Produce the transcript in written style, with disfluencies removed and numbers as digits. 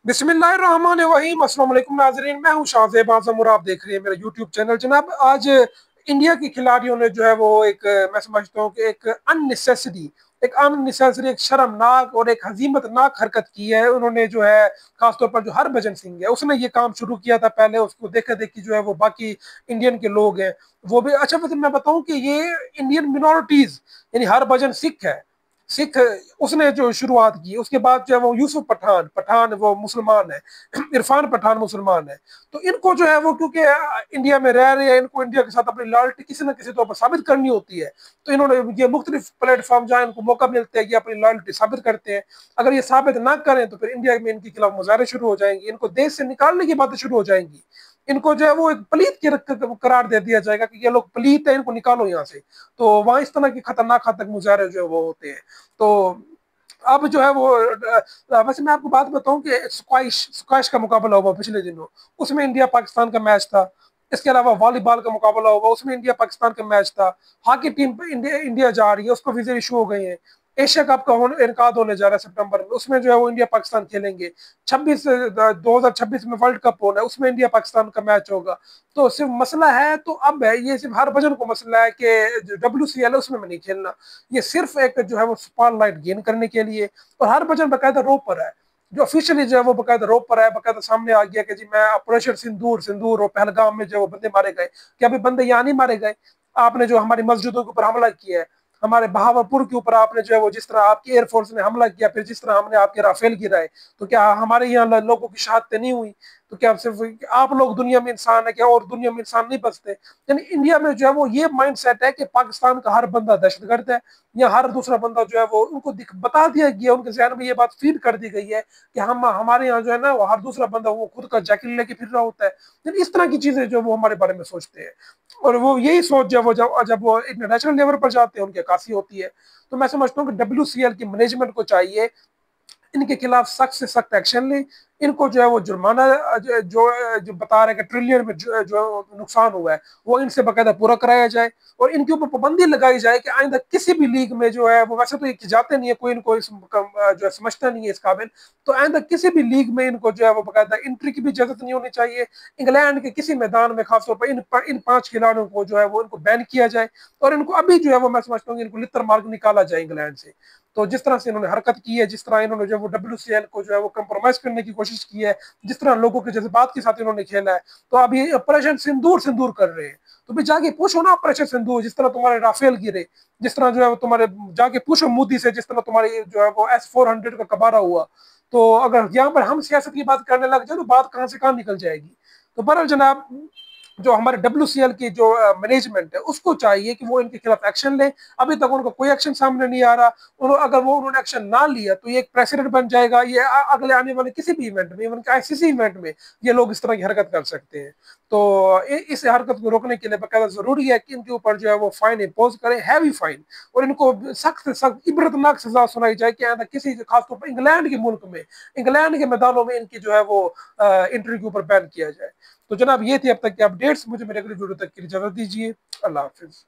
बिस्मिल्लाहिर्रहमानिर्रहीम। अस्सलाम वालेकुम नाज़रीन, मैं हूं शाहज़ेब आज़म और आप देख रहे हैं मेरा यूट्यूब चैनल। जनाब, आज इंडिया के खिलाड़ियों ने जो है वो एक, मैं समझता हूं कि एक अननेसेसरी, एक शर्मनाक और एक हजीमतनाक हरकत की है उन्होंने। जो है खासतौर पर जो हरभजन सिंह है, उसने ये काम शुरू किया था। पहले उसको देखा देखी जो है वो बाकी इंडियन के लोग हैं वो भी। अच्छा, वैसे मैं बताऊं कि ये इंडियन मिनोरिटीज, यानी हरभजन सिख है, सिख, उसने जो शुरुआत की। उसके बाद जो है वो यूसुफ पठान, पठान वो मुसलमान है, इरफान पठान मुसलमान है। तो इनको जो है वो, क्योंकि इंडिया में रह रहे हैं, इनको इंडिया के साथ अपनी लॉयल्टी किसी न किसी तौर पर साबित करनी होती है। तो इन्होंने ये मुख्तलिफ प्लेटफॉर्म जहाँ इनको मौका मिलते हैं, ये अपनी लॉयल्टी साबित करते हैं। अगर ये साबित ना करें तो फिर इंडिया में इनके खिलाफ मुजाहरे शुरू हो जाएंगे, इनको देश से निकालने की बातें शुरू हो जाएंगी। इनको जो है वो एक पलीत के करार दे दिया जाएगा कि ये लोग पलीत है, इनको निकालो यहाँ से। तो वहां इस तरह के खतरनाक मुजाहरे जो है वो होते हैं। तो अब जो है वो, वैसे मैं आपको बात बताऊं कि स्क्वैश स्क्वैश का मुकाबला हुआ पिछले दिनों, उसमें इंडिया पाकिस्तान का मैच था। इसके अलावा वॉलीबॉल का मुकाबला हुआ, उसमें इंडिया पाकिस्तान का मैच था। हॉकी टीम पे इंडिया इंडिया जा रही है, उसको वीजा इशू हो गए हैं। एशिया कप का इनकाद होने जा रहा है सितंबर में, उसमें जो है वो इंडिया पाकिस्तान खेलेंगे। 2026 में वर्ल्ड कप होना है, उसमें इंडिया पाकिस्तान का मैच होगा। तो सिर्फ मसला है तो अब है, ये सिर्फ हरभजन को मसला है कि WCL है उसमें मैं नहीं खेलना। ये सिर्फ एक जो है वो स्पॉटलाइट गेन करने के लिए। और हरभजन बकायदा रो पर है, जो ऑफिशियली जो है वो बकायदा रो पर है, बकायदा सामने आ गया कि जी मैं ऑपरेशन सिंदूर, सिंदूर और पहलगाम में जो वो बंदे मारे गए, क्या अभी बंदे यहाँ नहीं मारे गए? आपने जो हमारी मस्जिदों के ऊपर हमला किया है, हमारे बहावलपुर के ऊपर आपने जो है वो, जिस तरह आपकी एयरफोर्स ने हमला किया, फिर जिस तरह हमने आपके राफेल गिराए, तो क्या हमारे यहाँ लोगों की शहादतें नहीं हुई? तो क्या सिर्फ आप लोग दुनिया में इंसान है क्या, और दुनिया में इंसान नहीं बचते? यानी इंडिया में जो है वो ये माइंड सेट है कि पाकिस्तान का हर बंदा दहशतगर्द है, या हर दूसरा बंदा जो है वो, उनको बता दिया गया, उनके जहन में ये बात फीड कर दी गई है कि हम, हमारे यहाँ जो है ना वो हर दूसरा बंदा वो खुद का जैकेट लेके फिर रहा होता है। यानी इस तरह की चीजें जो वो हमारे बारे में सोचते हैं। और वो यही सोच जब वो, जब वो इंटरनेशनल लेवल पर जाते हैं, उनकी अक्सी होती है। तो मैं समझता हूँ कि WCL की मैनेजमेंट को चाहिए इनके खिलाफ सख्त से सख्त एक्शन ले। इनको जो है वो जुर्माना, जो बता रहे हैं कि ट्रिलियन में जो नुकसान हुआ है, वो इनसे बाकायदा पूरा कराया जाए। और इनके ऊपर पाबंदी लगाई जाए कि आइंदा किसी भी लीग में जो है वो, वैसे तो ये जाते नहीं है, कोई इनको जो है समझता नहीं है इस काबिल। तो आइंदा किसी भी लीग में इनको जो है वो बाकायदा एंट्री की भी इजाजत नहीं होनी चाहिए। इंग्लैंड के किसी मैदान में खासतौर पर इन 5 खिलाड़ियों को जो है वो इनको बैन किया जाए। और इनको अभी जो है वो, मैं समझता हूँ इनको लितर मार्ग निकाला जाए इंग्लैंड से। तो जिस तरह से इन्होंने हरकत की है, जिस तरह इन्होंने जो वो WCL को जो है वो कंप्रोमाइज करने की कोशिश की है, जिस तरह लोगों के जज्बात के साथ इन्होंने खेला है, तो अब ये ऑपरेशन सिंदूर सिंदूर कर रहे हैं। तो भी जाके पूछो ना ऑपरेशन सिंदूर, जिस तरह तुम्हारे राफेल गिरे, जिस तरह जो है वो तुम्हारे, जाके पूछो मोदी से, जिस तरह तुम्हारे जो है वो S-400 का कबारा हुआ। तो अगर यहाँ पर हम सियासत की बात करने लग जाए तो बात कहाँ से कहाँ निकल जाएगी। तो बहरहाल जनाब, जो हमारे WCL की जो मैनेजमेंट है, उसको चाहिए कि वो इनके खिलाफ एक्शन ले। अभी तक उनका कोई एक्शन सामने नहीं आ रहा। अगर उन्होंने एक्शन ना लिया तो ये एक प्रेसिडेंट बन जाएगा। ये अगले आने वाले किसी भी इवेंट में, इवन ICC इवेंट में, ये लोग इस तरह की हरकत कर सकते हैं। तो इस हरकत को रोकने के लिए बाकायदा जरूरी है कि इनके ऊपर जो है वो फाइन इम्पोज करें, हैवी फाइन। और इनको सख्त से सख्त इबरतनाक सजा सुनाई जाए कि आइंदा किसी, खासतौर पर इंग्लैंड के मुल्क में, इंग्लैंड के मैदानों में इनकी जो है वो एंट्री के ऊपर बैन किया जाए। तो जनाब, ये थी अब तक की अपडेट्स। मुझे मेरे अगली वीडियो तक के लिए इजाजत दीजिए। अल्लाह हाफिज।